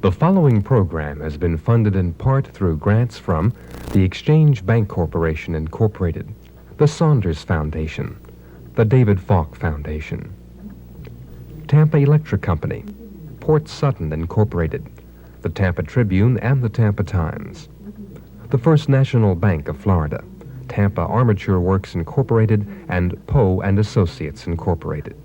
The following program has been funded in part through grants from the Exchange Bank Corporation, Incorporated, the Saunders Foundation, the David Falk Foundation, Tampa Electric Company, Port Sutton, Incorporated, the Tampa Tribune and the Tampa Times, the First National Bank of Florida, Tampa Armature Works, Incorporated, and Poe and Associates, Incorporated.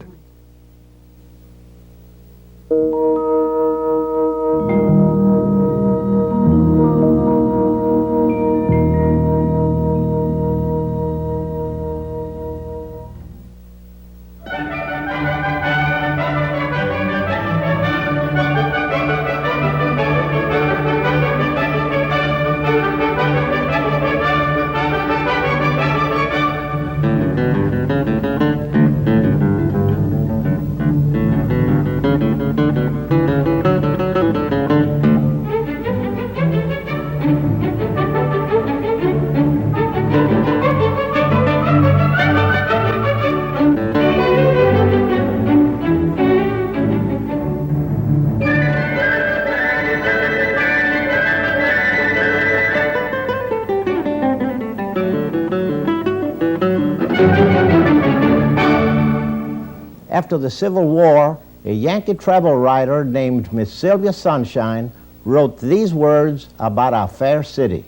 After the Civil War, a Yankee travel writer named Miss Sylvia Sunshine wrote these words about our fair city.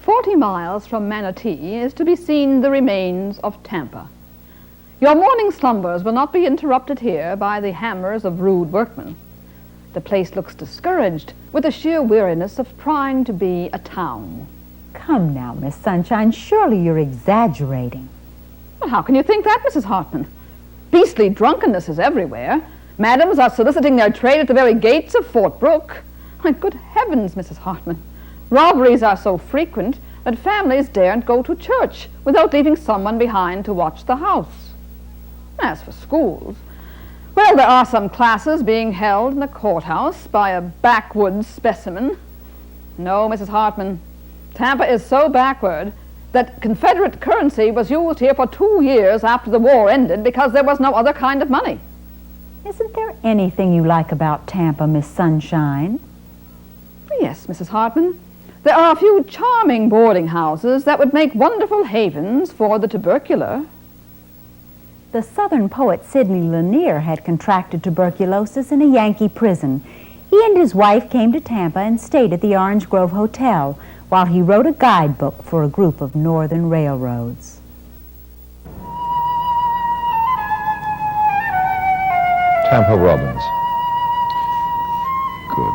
40 miles from Manatee is to be seen the remains of Tampa. Your morning slumbers will not be interrupted here by the hammers of rude workmen. The place looks discouraged with the sheer weariness of trying to be a town. Come now, Miss Sunshine, surely you're exaggerating. Well, how can you think that, Mrs. Hartman? Beastly drunkenness is everywhere. Madams are soliciting their trade at the very gates of Fort Brooke. My good heavens, Mrs. Hartman. Robberies are so frequent that families daren't go to church without leaving someone behind to watch the house. As for schools, well, there are some classes being held in the courthouse by a backwoods specimen. No, Mrs. Hartman, Tampa is so backward that Confederate currency was used here for 2 years after the war ended because there was no other kind of money. Isn't there anything you like about Tampa, Miss Sunshine? Yes, Mrs. Hartman. There are a few charming boarding houses that would make wonderful havens for the tubercular. The Southern poet Sidney Lanier had contracted tuberculosis in a Yankee prison. He and his wife came to Tampa and stayed at the Orange Grove Hotel while he wrote a guidebook for a group of northern railroads. Tampa Robins. Good.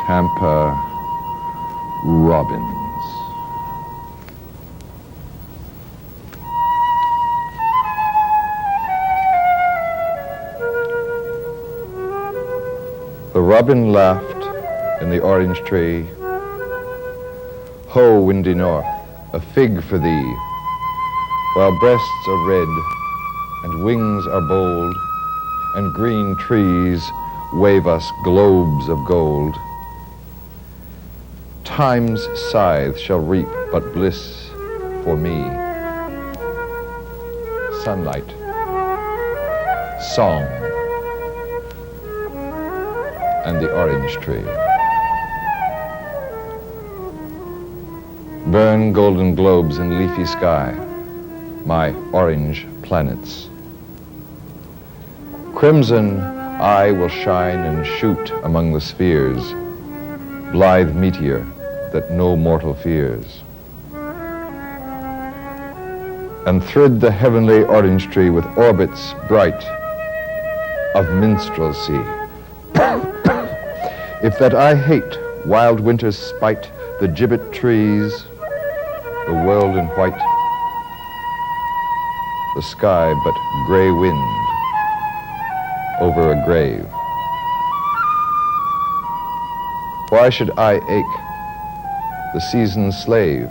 Tampa Robins. The robin laughed in the orange tree. Ho, windy north, a fig for thee, while breasts are red and wings are bold, and green trees wave us globes of gold. Time's scythe shall reap but bliss for me. Sunlight, song, and the orange tree. Burn golden globes in leafy sky, my orange planets. Crimson I will shine and shoot among the spheres, blithe meteor that no mortal fears. And thrid the heavenly orange tree with orbits bright of minstrelsy. If that I hate wild winter's spite, the gibbet trees, the world in white, the sky but gray wind over a grave. Why should I ache, the season's slave?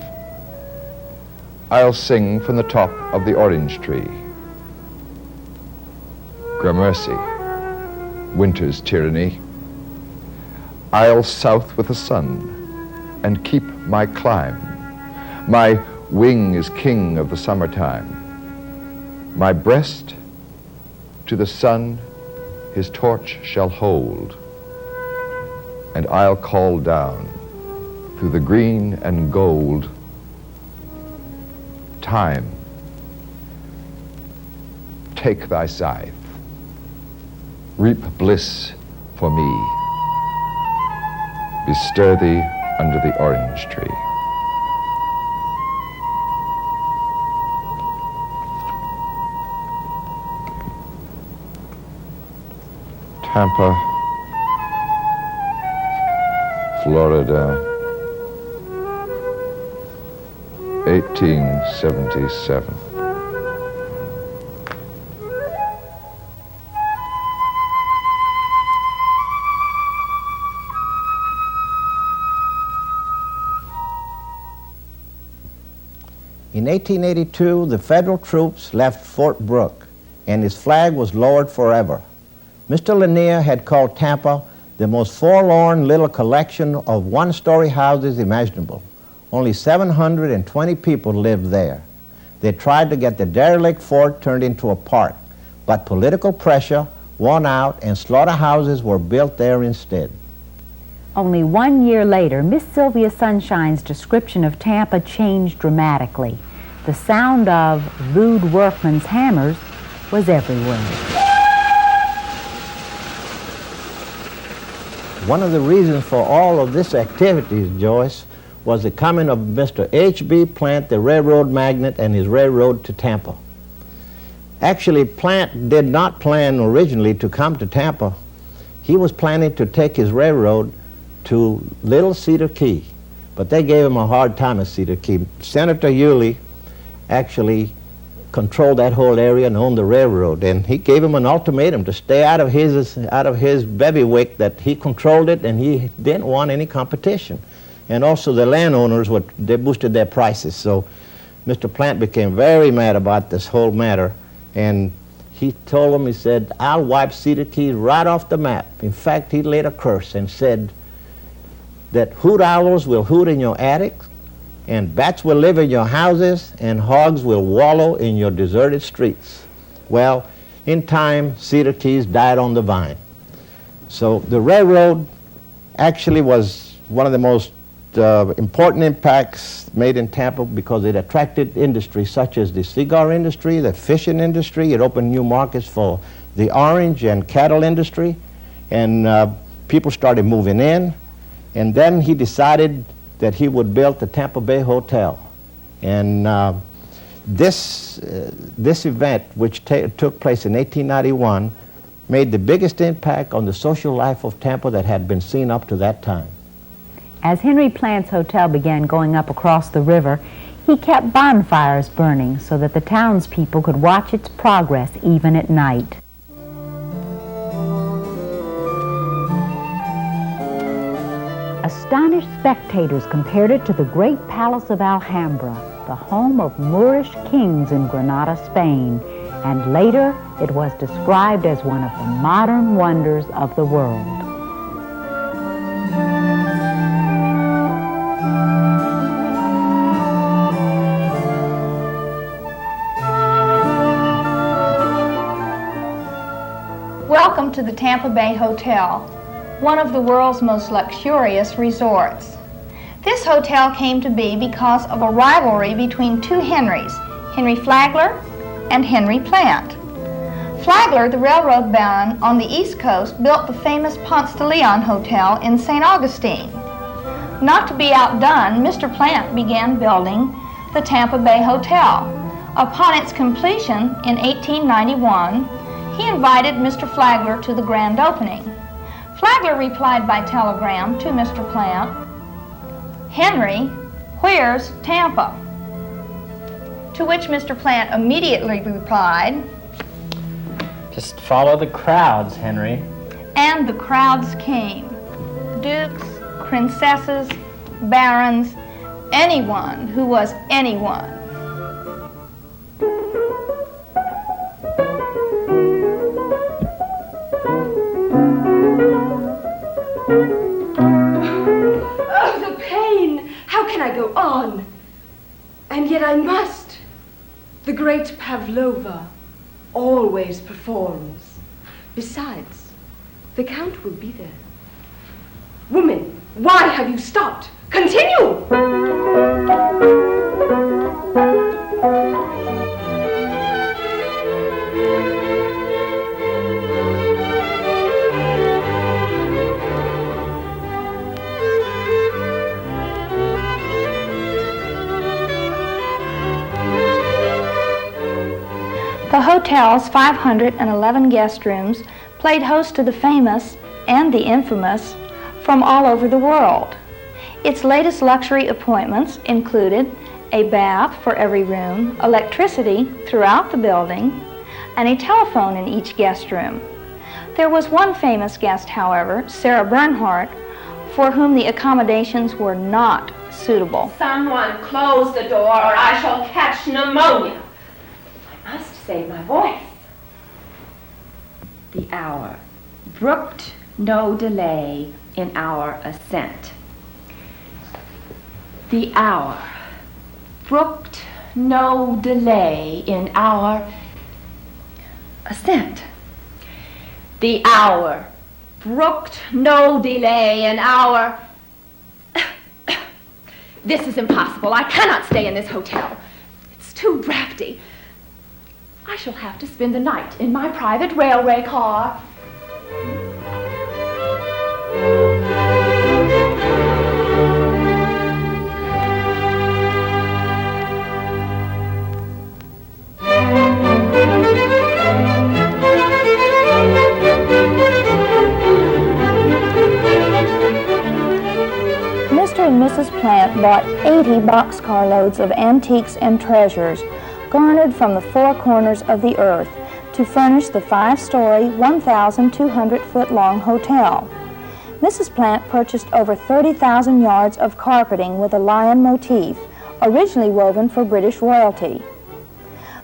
I'll sing from the top of the orange tree. Gramercy, winter's tyranny. I'll south with the sun and keep my climb. My wing is king of the summertime. My breast to the sun his torch shall hold. and I'll call down through the green and gold, time, take thy scythe, reap bliss for me, bestir thee under the orange tree. Tampa, Florida, 1877. In 1882, the federal troops left Fort Brooke, and his flag was lowered forever. Mr. Lanier had called Tampa the most forlorn little collection of one-story houses imaginable. Only 720 people lived there. They tried to get the derelict fort turned into a park, but political pressure won out and slaughterhouses were built there instead. Only 1 year later, Miss Sylvia Sunshine's description of Tampa changed dramatically. The sound of rude workmen's hammers was everywhere. One of the reasons for all of this activities, Joyce, was the coming of Mr. H.B. Plant, the railroad magnate, and his railroad to Tampa. Actually, Plant did not plan originally to come to Tampa. He was planning to take his railroad to Little Cedar Key, but they gave him a hard time at Cedar Key. Senator Yulee actually controlled that whole area and owned the railroad, and he gave him an ultimatum to stay out of his bailiwick, that he controlled it and he didn't want any competition. And also the landowners, they boosted their prices, so Mr. Plant became very mad about this whole matter, and he told him, he said, I'll wipe Cedar Key right off the map. In fact, he laid a curse and said that hoot owls will hoot in your attic, and bats will live in your houses, and hogs will wallow in your deserted streets. Well, in time, Cedar Keys died on the vine. So the railroad actually was one of the most important impacts made in Tampa, because it attracted industries such as the cigar industry, the fishing industry. It opened new markets for the orange and cattle industry, and people started moving in. And then he decided that he would build the Tampa Bay Hotel. And this event, which took place in 1891, made the biggest impact on the social life of Tampa that had been seen up to that time. As Henry Plant's hotel began going up across the river, he kept bonfires burning so that the townspeople could watch its progress even at night. Astonished spectators compared it to the great palace of Alhambra, the home of Moorish kings in Grenada, Spain, and later it was described as one of the modern wonders of the world. Welcome to the Tampa Bay Hotel, one of the world's most luxurious resorts. This hotel came to be because of a rivalry between two Henrys, Henry Flagler and Henry Plant. Flagler, the railroad baron on the East Coast, built the famous Ponce de Leon Hotel in St. Augustine. Not to be outdone, Mr. Plant began building the Tampa Bay Hotel. Upon its completion in 1891, he invited Mr. Flagler to the grand opening. Flagler replied by telegram to Mr. Plant, "Henry, where's Tampa?" To which Mr. Plant immediately replied, "Just follow the crowds, Henry." And the crowds came. Dukes, princesses, barons, anyone who was anyone. Oh, the pain! How can I go on? And yet I must. The great Pavlova always performs. Besides, the Count will be there. Women Why have you stopped? Continue! The hotel's 511 guest rooms played host to the famous and the infamous from all over the world. Its latest luxury appointments included a bath for every room, electricity throughout the building, and a telephone in each guest room. There was one famous guest, however, Sarah Bernhardt, for whom the accommodations were not suitable. Someone close the door or I shall catch pneumonia. I must save my voice. The hour brooked no delay in our ascent. The hour brooked no delay in our ascent. The hour brooked no delay in our... This is impossible. I cannot stay in this hotel. It's too drafty. I shall have to spend the night in my private railway car. Mr. and Mrs. Plant bought 80 boxcar loads of antiques and treasures garnered from the four corners of the earth to furnish the 5-story, 1,200-foot-long hotel. Mrs. Plant purchased over 30,000 yards of carpeting with a lion motif, originally woven for British royalty.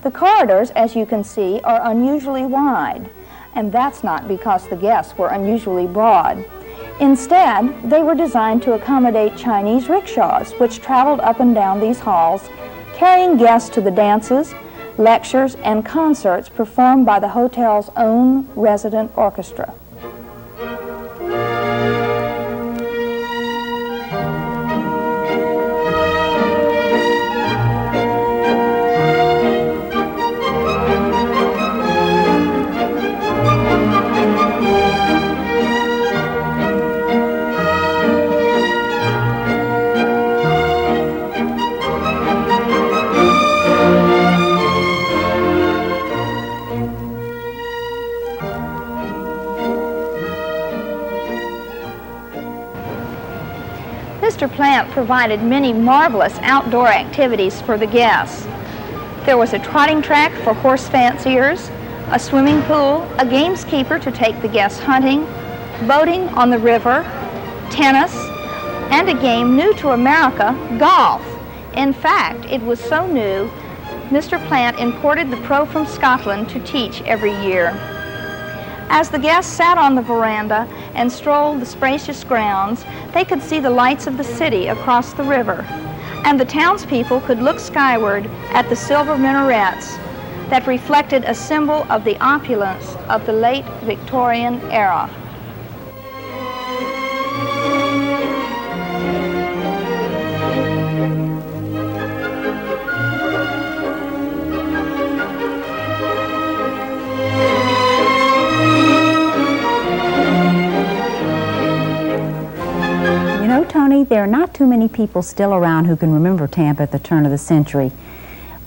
The corridors, as you can see, are unusually wide, and that's not because the guests were unusually broad. Instead, they were designed to accommodate Chinese rickshaws, which traveled up and down these halls, carrying guests to the dances, lectures, and concerts performed by the hotel's own resident orchestra. Mr. Plant provided many marvelous outdoor activities for the guests. There was a trotting track for horse fanciers, a swimming pool, a gameskeeper to take the guests hunting, boating on the river, tennis, and a game new to America, golf. In fact, it was so new, Mr. Plant imported the pro from Scotland to teach every year. As the guests sat on the veranda and strolled the spacious grounds, they could see the lights of the city across the river, and the townspeople could look skyward at the silver minarets that reflected a symbol of the opulence of the late Victorian era. Tony, there are not too many people still around who can remember Tampa at the turn of the century.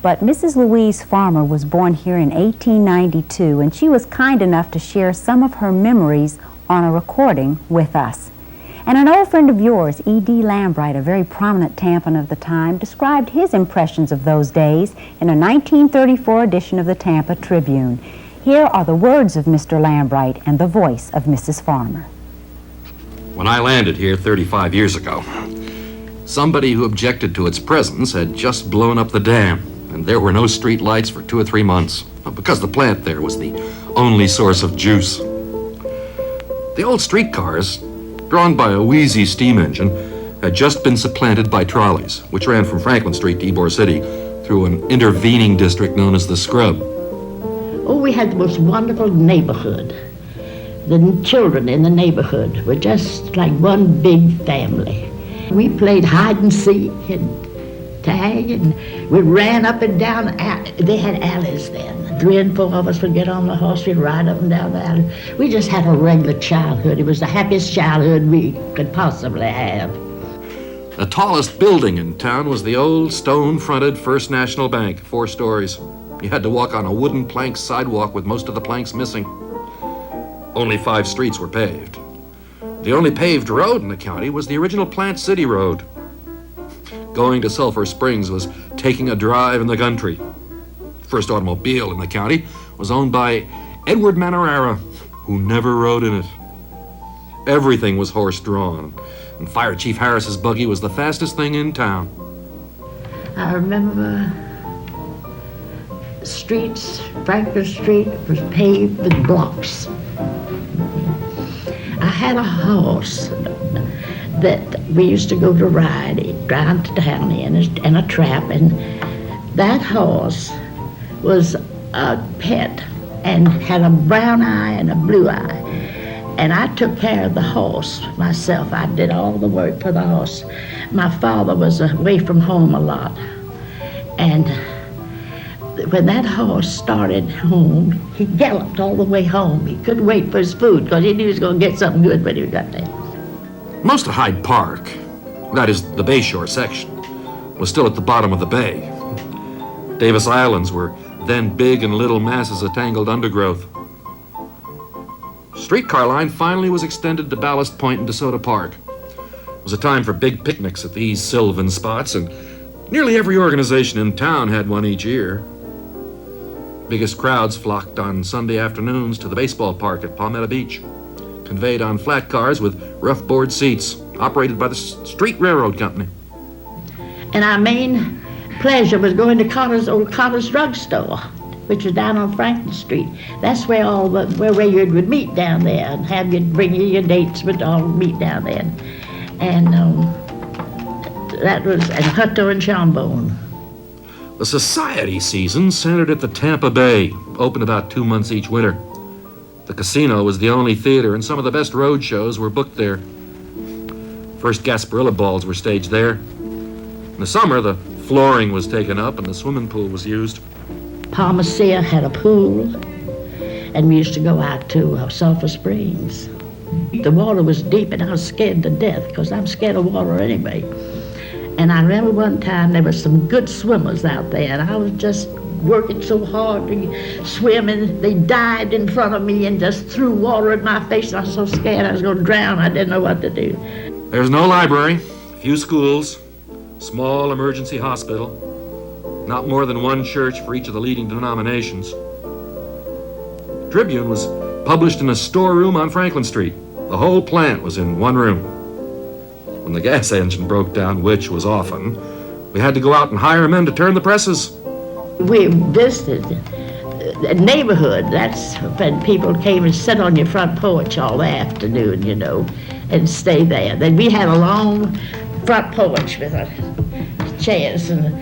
But Mrs. Louise Farmer was born here in 1892, and she was kind enough to share some of her memories on a recording with us. And an old friend of yours, E.D. Lambright, a very prominent Tampan of the time, described his impressions of those days in a 1934 edition of the Tampa Tribune. Here are the words of Mr. Lambright and the voice of Mrs. Farmer. When I landed here 35 years ago, somebody who objected to its presence had just blown up the dam, and there were no street lights for 2 or 3 months, because the plant there was the only source of juice. The old streetcars, drawn by a wheezy steam engine, had just been supplanted by trolleys, which ran from Franklin Street to Ybor City through an intervening district known as the Scrub. Oh, we had the most wonderful neighborhood. The children in the neighborhood were just like one big family. We played hide and seek and tag, and we ran up and down. They had alleys then. 3 and 4 of us would get on the horse, we'd ride up and down the alley. We just had a regular childhood. It was the happiest childhood we could possibly have. The tallest building in town was the old stone-fronted First National Bank, 4 stories. You had to walk on a wooden plank sidewalk with most of the planks missing. Only 5 streets were paved. The only paved road in the county was the original Plant City Road. Going to Sulphur Springs was taking a drive in the country. First automobile in the county was owned by Edward Manorara, who never rode in it. Everything was horse-drawn, and Fire Chief Harris's buggy was the fastest thing in town. I remember streets, Franklin Street was paved with blocks. I had a horse that we used to go to ride, drive to town in a trap, and that horse was a pet and had a brown eye and a blue eye. And I took care of the horse myself. I did all the work for the horse. My father was away from home a lot. And when that horse started home, he galloped all the way home. He couldn't wait for his food because he knew he was going to get something good when he got there. Most of Hyde Park, that is the Bayshore section, was still at the bottom of the bay. Davis Islands were then big and little masses of tangled undergrowth. Streetcar line finally was extended to Ballast Point and DeSoto Park. It was a time for big picnics at these sylvan spots, and nearly every organization in town had one each year. Biggest crowds flocked on Sunday afternoons to the baseball park at Palmetto Beach, conveyed on flat cars with rough board seats, operated by the Street Railroad Company. And our main pleasure was going to old Carter's drugstore, which was down on Franklin Street. That's where where you would meet down there, and you'd bring your dates, would all meet down there. And that was at Hutto and Chambone. The society season centered at the Tampa Bay, open about 2 months each winter. The casino was the only theater, and some of the best road shows were booked there. First Gasparilla balls were staged there. In the summer, the flooring was taken up and the swimming pool was used. Palmacia had a pool, and we used to go out to Sulphur Springs. The water was deep, and I was scared to death, because I'm scared of water anyway. And I remember one time there were some good swimmers out there, and I was just working so hard to swim, and they dived in front of me and just threw water in my face, and I was so scared I was going to drown. I didn't know what to do. There's no library, few schools, small emergency hospital, not more than one church for each of the leading denominations. Tribune was published in a storeroom on Franklin Street. The whole plant was in one room. When the gas engine broke down, which was often, we had to go out and hire men to turn the presses. We visited the neighborhood. That's when people came and sit on your front porch all the afternoon, you know, and stay there. Then we had a long front porch with chairs, and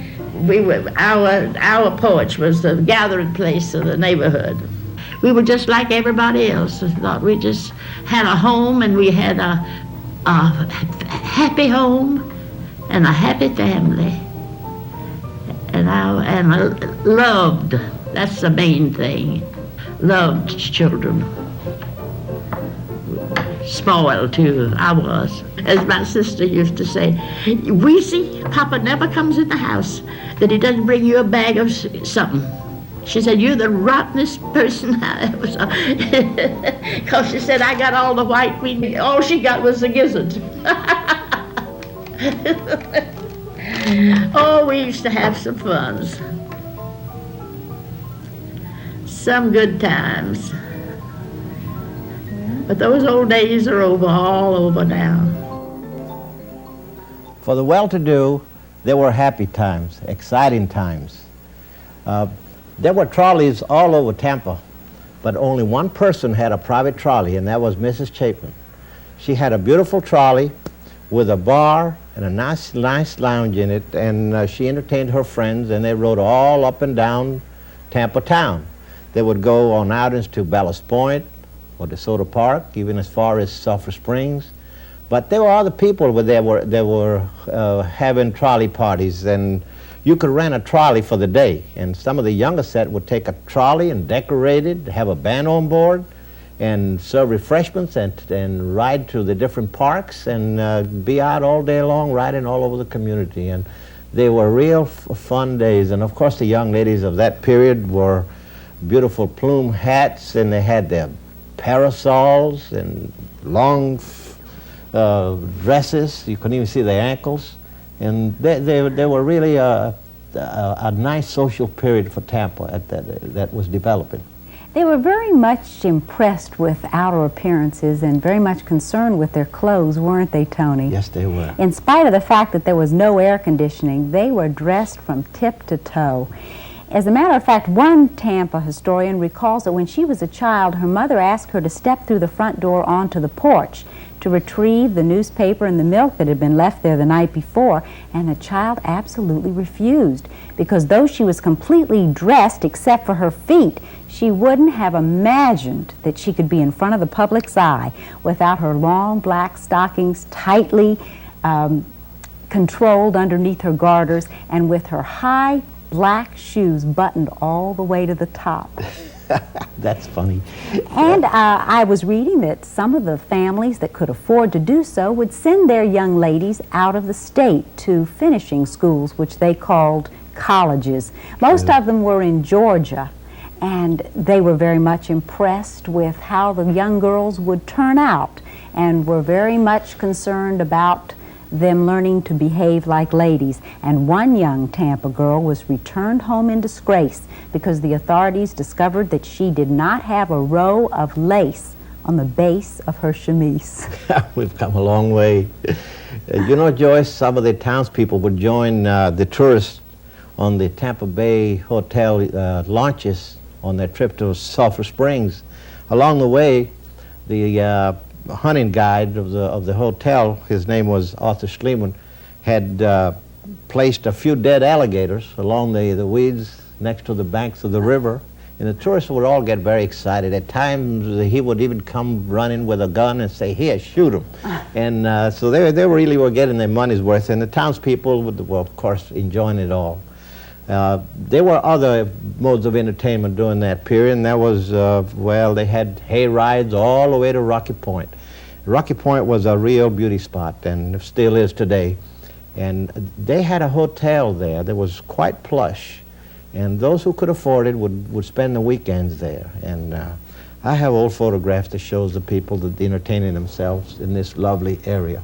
our porch was the gathering place of the neighborhood. We were just like everybody else. I thought we just had a home, and we had a happy home and a happy family. And I loved, that's the main thing, loved children. Spoiled too, I was. As my sister used to say, Weezy, Papa never comes in the house that he doesn't bring you a bag of something. She said, you're the rottenest person I ever saw. Because she said, I got all the white meat. All she got was the gizzard. Oh, we used to have some funs. Some good times. But those old days are over, all over now. For the well-to-do, there were happy times, exciting times. There were trolleys all over Tampa, but only one person had a private trolley, and that was Mrs. Chapin. She had a beautiful trolley with a bar and a nice lounge in it, and she entertained her friends, and they rode all up and down Tampa town. They would go on outings to Ballast Point, or DeSoto Park, even as far as Sulphur Springs. But there were other people that were having trolley parties, and you could rent a trolley for the day. And some of the younger set would take a trolley and decorate it, have a band on board, and serve refreshments and ride to the different parks and be out all day long riding all over the community. And they were real fun days. And of course the young ladies of that period wore beautiful plume hats, and they had their parasols and long dresses. You couldn't even see their ankles. And they were really a nice social period for Tampa that was developing. They were very much impressed with outer appearances and very much concerned with their clothes, weren't they, Tony? Yes, they were. In spite of the fact that there was no air conditioning, they were dressed from tip to toe. As a matter of fact, one Tampa historian recalls that when she was a child, her mother asked her to step through the front door onto the porch to retrieve the newspaper and the milk that had been left there the night before, and the child absolutely refused, because though she was completely dressed except for her feet, she wouldn't have imagined that she could be in front of the public's eye without her long black stockings tightly controlled underneath her garters, and with her high black shoes buttoned all the way to the top. That's funny. And I was reading that some of the families that could afford to do so would send their young ladies out of the state to finishing schools, which they called colleges. Most of them were in Georgia, and they were very much impressed with how the young girls would turn out and were very much concerned about them learning to behave like ladies. And one young Tampa girl was returned home in disgrace because the authorities discovered that she did not have a row of lace on the base of her chemise. We've come a long way. You know, Joyce, some of the townspeople would join the tourists on the Tampa Bay Hotel launches on their trip to Sulphur Springs. Along the way, the hunting guide of the hotel, his name was Arthur Schliemann, had placed a few dead alligators along the weeds next to the banks of the river, and the tourists would all get very excited. At times he would even come running with a gun and say, "Here, shoot them." And so they really were getting their money's worth, and the townspeople were of course enjoying it all. There were other modes of entertainment during that period, and that was, well, they had hay rides all the way to Rocky Point. Rocky Point was a real beauty spot, and still is today. And they had a hotel there that was quite plush, and those who could afford it would spend the weekends there. And I have old photographs that shows the people that entertaining themselves in this lovely area.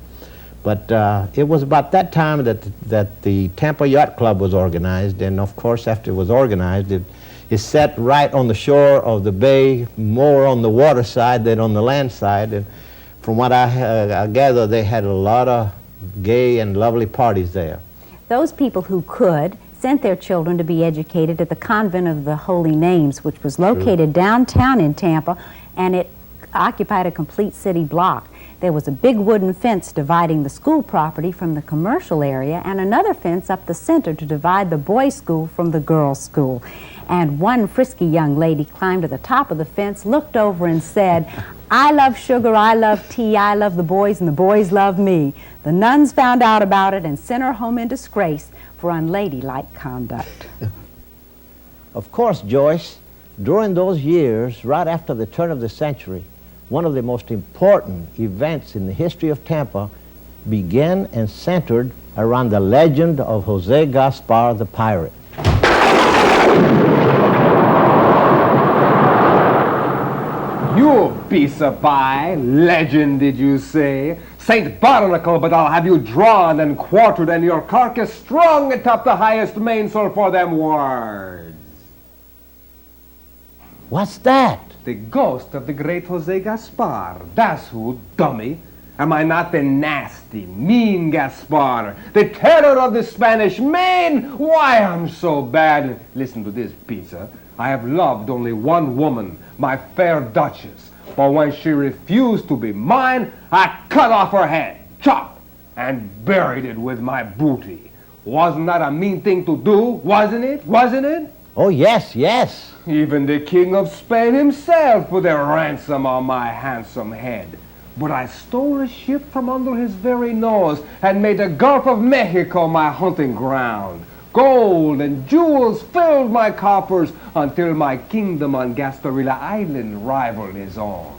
But it was about that time that the Tampa Yacht Club was organized, and of course after it was organized, it set right on the shore of the bay, more on the water side than on the land side. And from what I gather, they had a lot of gay and lovely parties there. Those people who could sent their children to be educated at the Convent of the Holy Names, which was located downtown in Tampa, and it occupied a complete city block. There was a big wooden fence dividing the school property from the commercial area, and another fence up the center to divide the boys' school from the girls' school. And one frisky young lady climbed to the top of the fence, looked over and said, "I love sugar, I love tea, I love the boys, and the boys love me." The nuns found out about it and sent her home in disgrace for unladylike conduct. Of course, Joyce, during those years, right after the turn of the century, one of the most important events in the history of Tampa began and centered around the legend of José Gaspar the pirate. You piece of pie, legend did you say? Saint Barnacle, but I'll have you drawn and quartered and your carcass strung atop the highest mainsail for them words. What's that? The ghost of the great José Gaspar. That's who, dummy. Am I not the nasty, mean Gaspar, the terror of the Spanish Main? Why, I'm so bad. Listen to this, Pizzo. I have loved only one woman, my fair Duchess. But when she refused to be mine, I cut off her head, chopped, and buried it with my booty. Wasn't that a mean thing to do, wasn't it? Wasn't it? Oh, yes, yes. Even the King of Spain himself put a ransom on my handsome head. But I stole a ship from under his very nose and made the Gulf of Mexico my hunting ground. Gold and jewels filled my coffers until my kingdom on Gasparilla Island rivaled his own.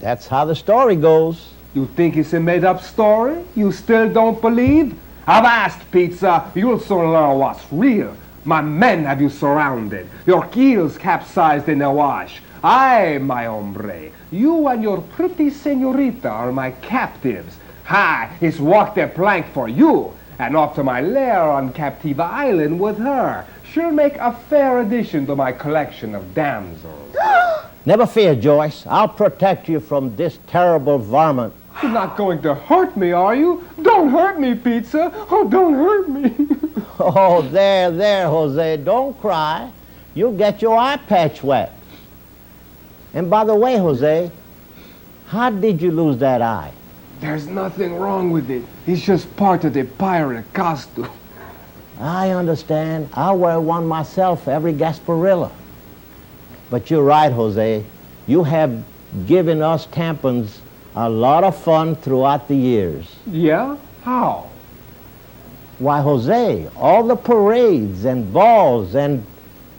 That's how the story goes. You think it's a made-up story? You still don't believe? Avast, Pizza! You'll soon learn what's real. My men have you surrounded. Your keels capsized in the wash. I, my hombre, you and your pretty senorita are my captives. I is walk the plank for you, and off to my lair on Captiva Island with her. She'll make a fair addition to my collection of damsels. Never fear, Joyce. I'll protect you from this terrible varmint. You're not going to hurt me, are you? Don't hurt me, Pizza. Oh, don't hurt me. Oh, there, Jose. Don't cry. You'll get your eye patch wet. And by the way, Jose, how did you lose that eye? There's nothing wrong with it. It's just part of the pirate costume. I understand. I wear one myself every Gasparilla. But you're right, Jose. You have given us Tampans a lot of fun throughout the years. Yeah? How? Why, Jose, all the parades and balls and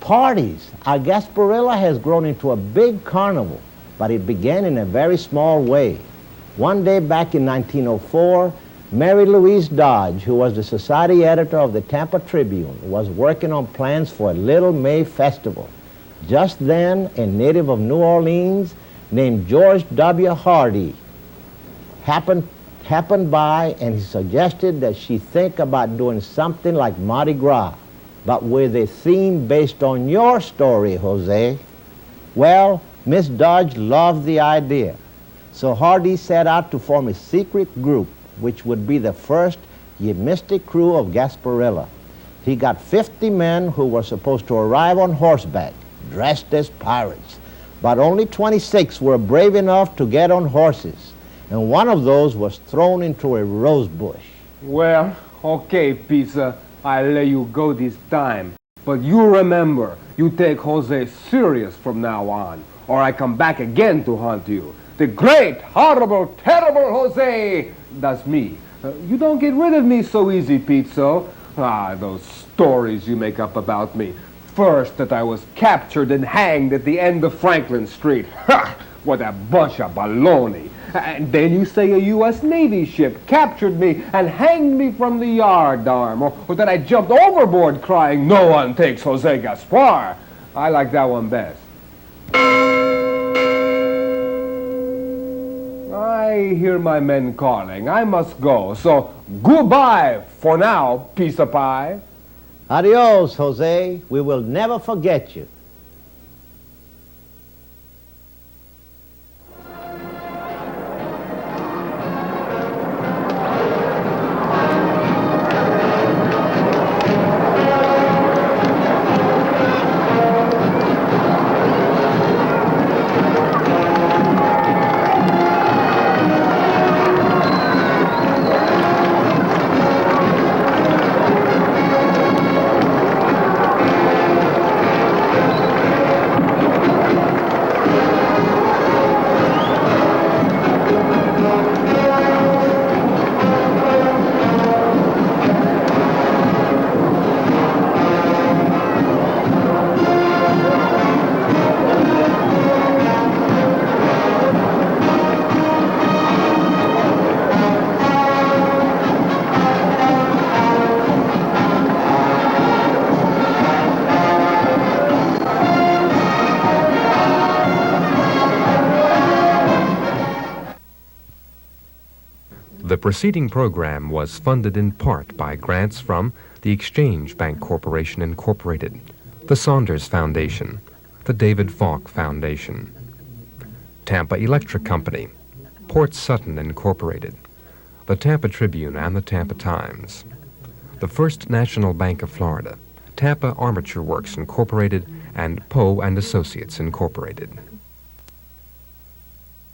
parties. Our Gasparilla has grown into a big carnival, but it began in a very small way. One day back in 1904, Mary Louise Dodge, who was the society editor of the Tampa Tribune, was working on plans for a little May festival. Just then, a native of New Orleans named George W. Hardy happened by, and he suggested that she think about doing something like Mardi Gras, but with a theme based on your story, Jose. Well, Miss Dodge loved the idea, so Hardy set out to form a secret group, which would be the first mystic crew of Gasparilla. He got 50 men who were supposed to arrive on horseback, dressed as pirates, but only 26 were brave enough to get on horses, and one of those was thrown into a rose bush. Well, okay, Pizza, I'll let you go this time. But you remember, you take Jose serious from now on, or I come back again to hunt you. The great, horrible, terrible Jose! That's me. You don't get rid of me so easy, Pizzo. Ah, those stories you make up about me. First, that I was captured and hanged at the end of Franklin Street. Ha! What a bunch of baloney. And then you say a U.S. Navy ship captured me and hanged me from the yard arm, or that I jumped overboard crying, "No one takes Jose Gaspar." I like that one best. I hear my men calling. I must go, so goodbye for now, piece of pie. Adios, Jose. We will never forget you. The preceding program was funded in part by grants from the Exchange Bank Corporation Incorporated, the Saunders Foundation, the David Falk Foundation, Tampa Electric Company, Port Sutton Incorporated, the Tampa Tribune and the Tampa Times, the First National Bank of Florida, Tampa Armature Works Incorporated, and Poe and Associates Incorporated.